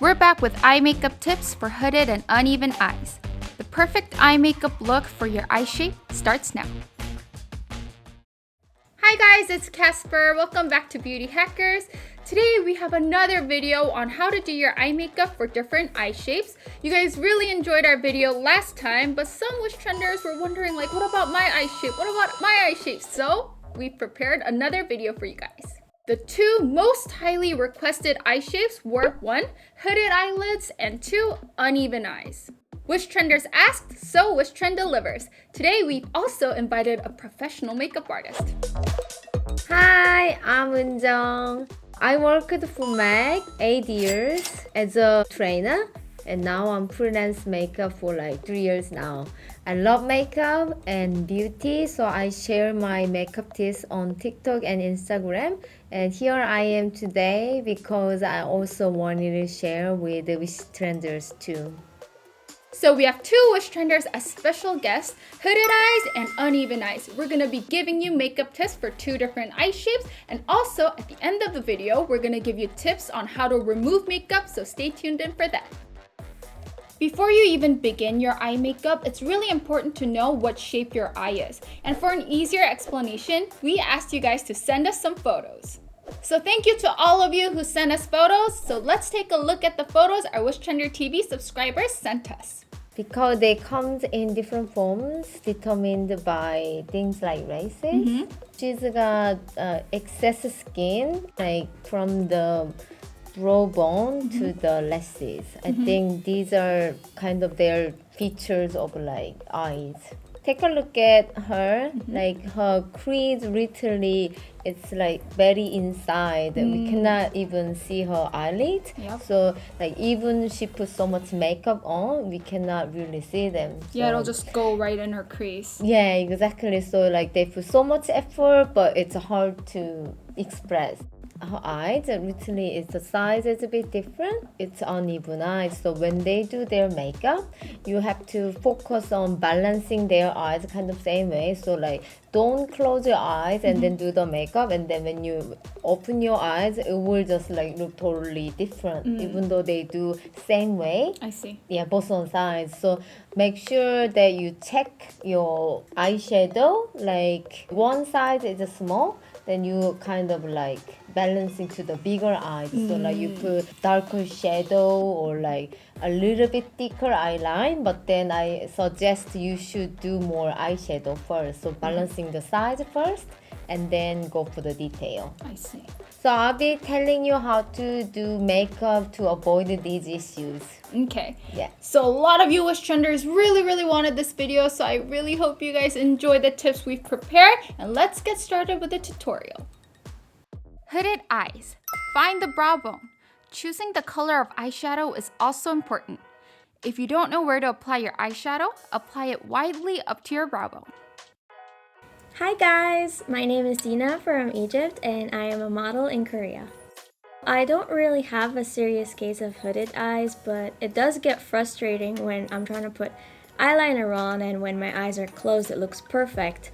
We're back with eye makeup tips for hooded and uneven eyes. The perfect eye makeup look for your eye shape starts now. Hi guys, it's Casper. Welcome back to Beauty Hackers. Today we have another video on how to do your eye makeup for different eye shapes. You guys really enjoyed our video last time, but some Wishtrenders were wondering like, what about my eye shape? What about my eye shape? So we prepared another video for you guys. The two most highly requested eye shapes were 1. Hooded eyelids and 2. Uneven eyes. Wishtrenders asked, so Wishtrend delivers. Today we've also invited a professional makeup artist. Hi, I'm Unjung. I worked for MAC 8 years as a trainer, and now I'm freelance makeup for like 3 years now. I love makeup and beauty, so I share my makeup tips on TikTok and Instagram. And here I am today because I also wanted to share with the Wishtrenders too. So we have 2 Wishtrenders as special guests, hooded eyes and uneven eyes. We're gonna be giving you makeup tips for 2 different eye shapes, and also at the end of the video, we're gonna give you tips on how to remove makeup, so stay tuned in for that. Before you even begin your eye makeup, it's really important to know what shape your eye is. And for an easier explanation, we asked you guys to send us some photos. So thank you to all of you who sent us photos. So let's take a look at the photos our Wishtrender TV subscribers sent us. Because they come in different forms determined by things like races. She's got excess skin, like from the brow bone to the lashes. I think these are kind of their features of like eyes. Take a look at her, like her crease literally, it's like very inside. We cannot even see her eyelids. Yep. So like even she puts so much makeup on, we cannot really see them. Yeah, So, it'll just go right in her crease. yeah, exactly. So like they put so much effort, but it's hard to express. Her eyes, literally, it's the size is a bit different. It's uneven eyes. So when they do their makeup, you have to focus on balancing their eyes kind of same way. So like don't close your eyes and then do the makeup, and then when you open your eyes, it will just like look totally different, even though they do same way. I see. Yeah, both on sides. So make sure that you check your eyeshadow. Like one side is small, then you kind of like balancing to the bigger eyes. So like you put darker shadow or like a little bit thicker eyeline, but then I suggest you should do more eyeshadow first. So balancing the size first and then go for the detail. I see. So I'll be telling you how to do makeup to avoid these issues. Okay. Yeah. So a lot of you Wishtrenders really wanted this video, so I really hope you guys enjoy the tips we've prepared, and let's get started with the tutorial. Hooded eyes. Find the brow bone. Choosing the color of eyeshadow is also important. If you don't know where to apply your eyeshadow, apply it widely up to your brow bone. Hi guys, my name is Dina from Egypt and I am a model in Korea. I don't really have a serious case of hooded eyes, but it does get frustrating when I'm trying to put eyeliner on and when my eyes are closed it looks perfect.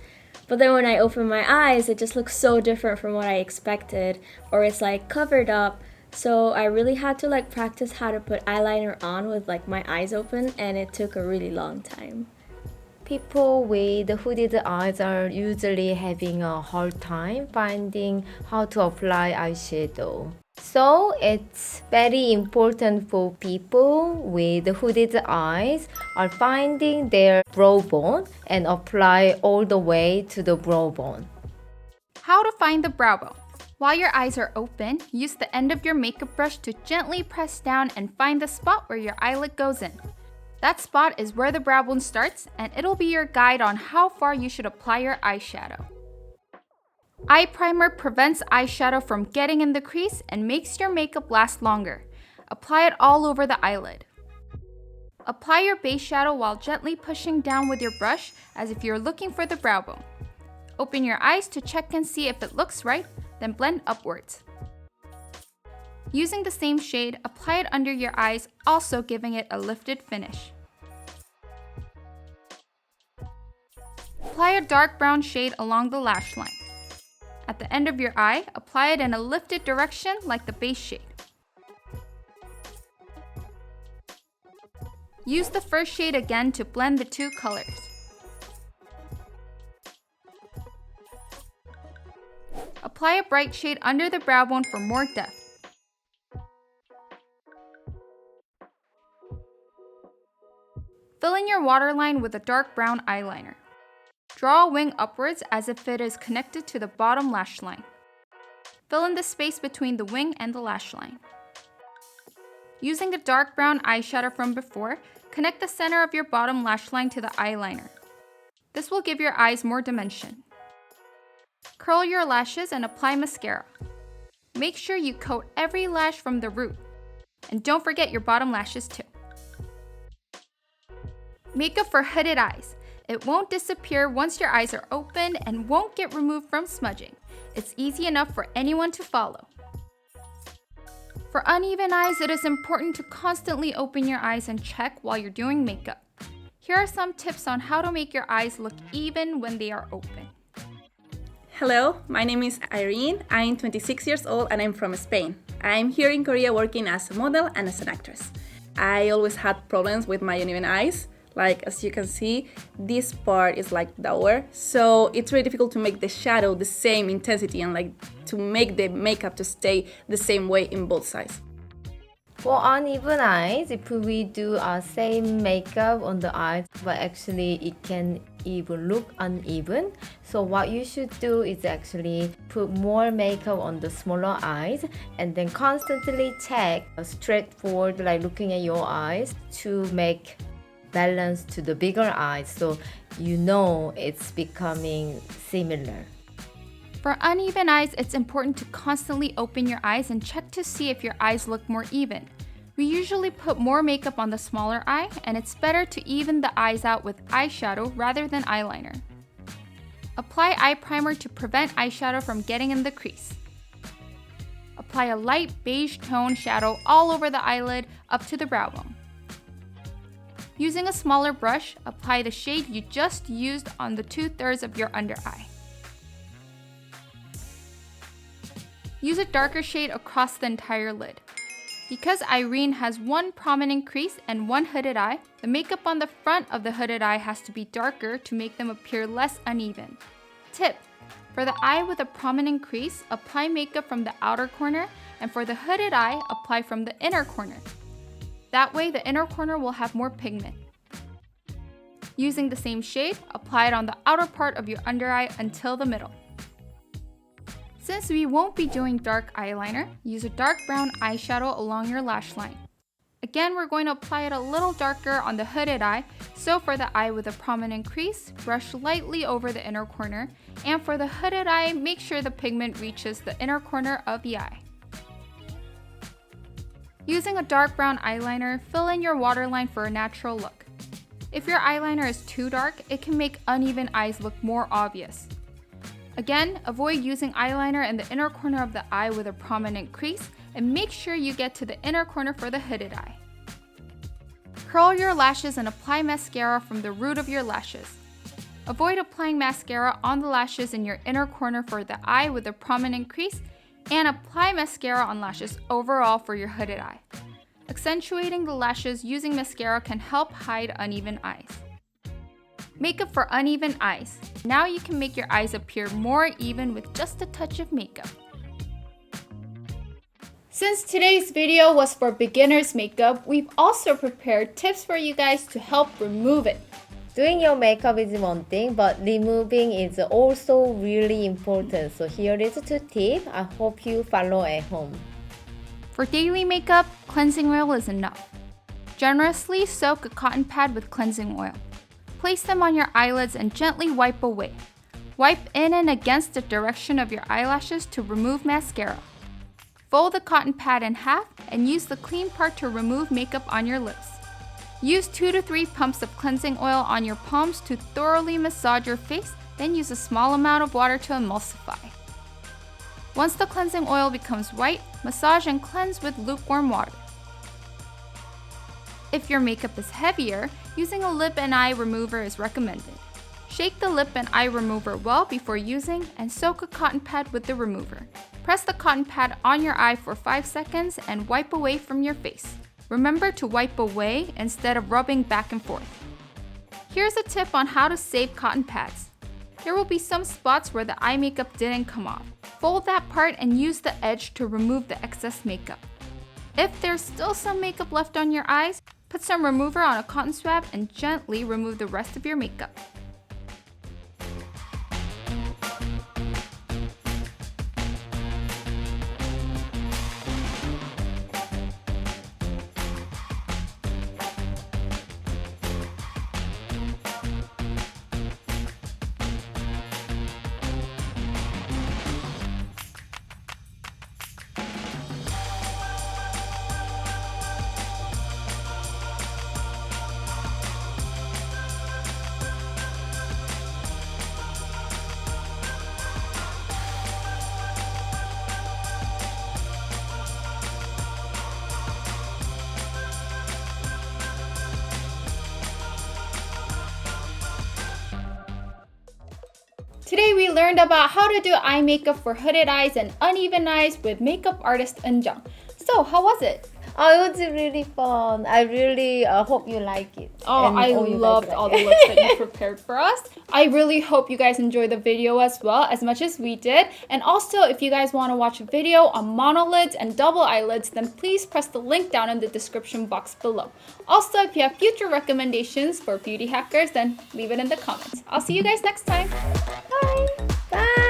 But then when I open my eyes, it just looks so different from what I expected, or it's like covered up. So I really had to like practice how to put eyeliner on with like my eyes open, and it took a really long time. People with hooded eyes are usually having a hard time finding how to apply eyeshadow. So it's very important for people with hooded eyes are finding their brow bone and apply all the way to the brow bone. How to find the brow bone. While your eyes are open, use the end of your makeup brush to gently press down and find the spot where your eyelid goes in. That spot is where the brow bone starts, and it'll be your guide on how far you should apply your eyeshadow. Eye primer prevents eyeshadow from getting in the crease and makes your makeup last longer. Apply it all over the eyelid. Apply your base shadow while gently pushing down with your brush as if you're looking for the brow bone. Open your eyes to check and see if it looks right, then blend upwards. Using the same shade, apply it under your eyes, also giving it a lifted finish. Apply a dark brown shade along the lash line. At the end of your eye, apply it in a lifted direction like the base shade. Use the first shade again to blend the two colors. Apply a bright shade under the brow bone for more depth. Fill in your waterline with a dark brown eyeliner. Draw a wing upwards as if it is connected to the bottom lash line. Fill in the space between the wing and the lash line. Using the dark brown eyeshadow from before, connect the center of your bottom lash line to the eyeliner. This will give your eyes more dimension. Curl your lashes and apply mascara. Make sure you coat every lash from the root. And don't forget your bottom lashes too. Makeup for hooded eyes. It won't disappear once your eyes are open and won't get removed from smudging. It's easy enough for anyone to follow. For uneven eyes, it is important to constantly open your eyes and check while you're doing makeup. Here are some tips on how to make your eyes look even when they are open. Hello, my name is Irene. I'm 26 years old and I'm from Spain. I'm here in Korea working as a model and as an actress. I always had problems with my uneven eyes. Like, as you can see, this part is like dour, so it's really difficult to make the shadow the same intensity and like to make the makeup to stay the same way in both sides. For uneven eyes, if we do our same makeup on the eyes, but actually it can even look uneven. So what you should do is actually put more makeup on the smaller eyes and then constantly check straightforward, like looking at your eyes to make balance to the bigger eyes, so you know it's becoming similar. For uneven eyes, it's important to constantly open your eyes and check to see if your eyes look more even. We usually put more makeup on the smaller eye, and it's better to even the eyes out with eyeshadow rather than eyeliner. Apply eye primer to prevent eyeshadow from getting in the crease. Apply a light beige tone shadow all over the eyelid up to the brow bone. Using a smaller brush, apply the shade you just used on the 2/3 of your under eye. Use a darker shade across the entire lid. Because Irene has one prominent crease and one hooded eye, the makeup on the front of the hooded eye has to be darker to make them appear less uneven. Tip: for the eye with a prominent crease, apply makeup from the outer corner, and for the hooded eye, apply from the inner corner. That way, the inner corner will have more pigment. Using the same shade, apply it on the outer part of your under eye until the middle. Since we won't be doing dark eyeliner, use a dark brown eyeshadow along your lash line. Again, we're going to apply it a little darker on the hooded eye, so for the eye with a prominent crease, brush lightly over the inner corner, and for the hooded eye, make sure the pigment reaches the inner corner of the eye. Using a dark brown eyeliner, fill in your waterline for a natural look. If your eyeliner is too dark, it can make uneven eyes look more obvious. Again, avoid using eyeliner in the inner corner of the eye with a prominent crease, and make sure you get to the inner corner for the hooded eye. Curl your lashes and apply mascara from the root of your lashes. Avoid applying mascara on the lashes in your inner corner for the eye with a prominent crease, and apply mascara on lashes overall for your hooded eye. Accentuating the lashes using mascara can help hide uneven eyes. Makeup for uneven eyes. Now you can make your eyes appear more even with just a touch of makeup. Since today's video was for beginners makeup, we've also prepared tips for you guys to help remove it. Doing your makeup is one thing, but removing is also really important. So here is 2 tips. I hope you follow at home. For daily makeup, cleansing oil is enough. Generously soak a cotton pad with cleansing oil. Place them on your eyelids and gently wipe away. Wipe in and against the direction of your eyelashes to remove mascara. Fold the cotton pad in half and use the clean part to remove makeup on your lips. Use 2 to 3 pumps of cleansing oil on your palms to thoroughly massage your face, then use a small amount of water to emulsify. Once the cleansing oil becomes white, massage and cleanse with lukewarm water. If your makeup is heavier, using a lip and eye remover is recommended. Shake the lip and eye remover well before using and soak a cotton pad with the remover. Press the cotton pad on your eye for 5 seconds and wipe away from your face. remember to wipe away instead of rubbing back and forth. Here's a tip on how to save cotton pads. There will be some spots where the eye makeup didn't come off. Fold that part and use the edge to remove the excess makeup. If there's still some makeup left on your eyes, put some remover on a cotton swab and gently remove the rest of your makeup. Today we learned about how to do eye makeup for hooded eyes and uneven eyes with makeup artist Eunjung. So, how was it? Oh, it was really fun. I really hope you like it. Oh, And I you guys loved like all it. the looks that you prepared for us. I really hope you guys enjoyed the video as well, as much as we did. And also, if you guys want to watch a video on monolids and double eyelids, then please press the link down in the description box below. Also, if you have future recommendations for beauty hackers, then leave it in the comments. I'll see you guys next time. Bye! Bye!